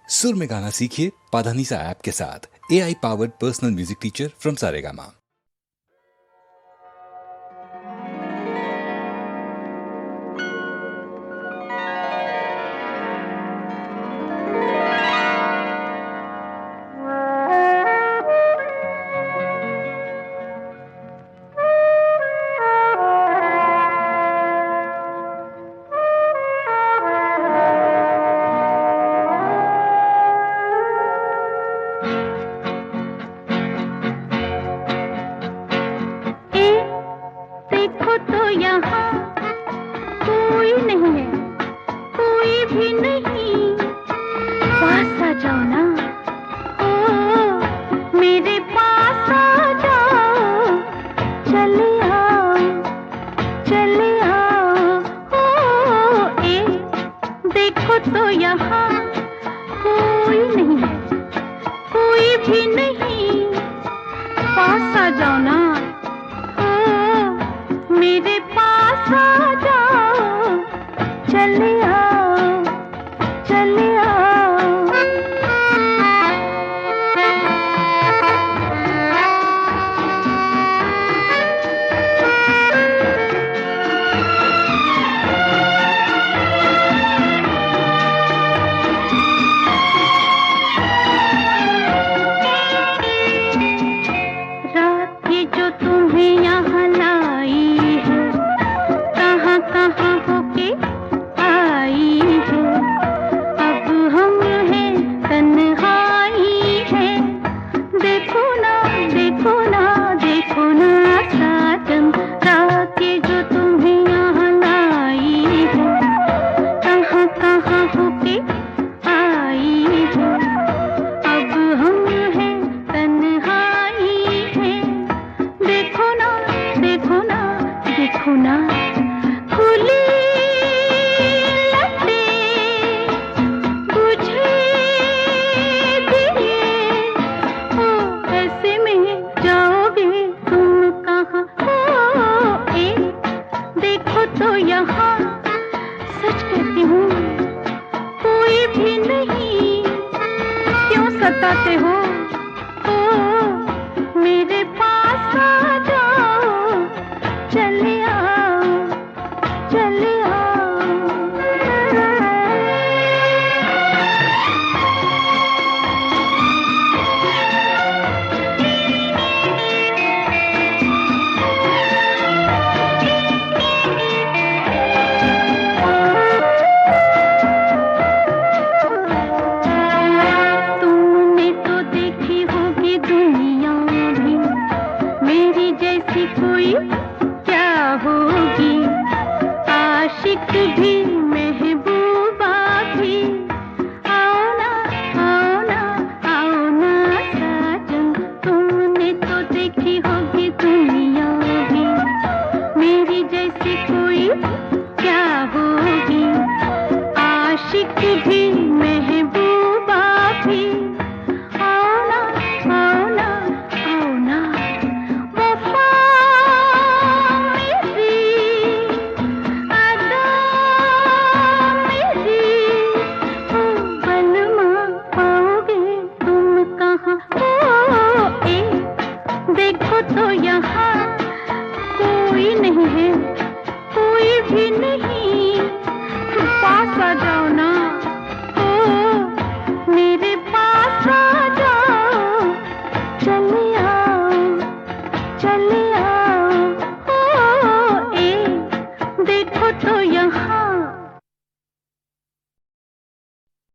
सुर में गाना सीखिए पाधानीसा ऐप के साथ। AI powered personal music teacher from Saregama. तो यहाँ कोई नहीं है, कोई भी नहीं, पास आ जाओ ना, ओ मेरे पास आ जाओ, चले आओ, चले आओ। तो यहाँ सच कहती हूँ, कोई भी नहीं, क्यों सताते हो? ओ मेरे पास आ जाओ, चले आओ, चले आओ। कोई क्या होगी, आशिक भी महबूबा भी, आओ ना, आओ ना, आओ ना साजन, तुमने तो देखी होगी दुनिया भी, मेरी जैसी कोई क्या होगी, आशिक भी महबूबा भी, आओ ना, आओ ना, आओ ना। देखो तो यहाँ कोई नहीं है, कोई भी नहीं, पास आ जाओ ना, ओ मेरे पास आ जाओ, चले आओ, चले आओ, ओ देखो तो यहाँ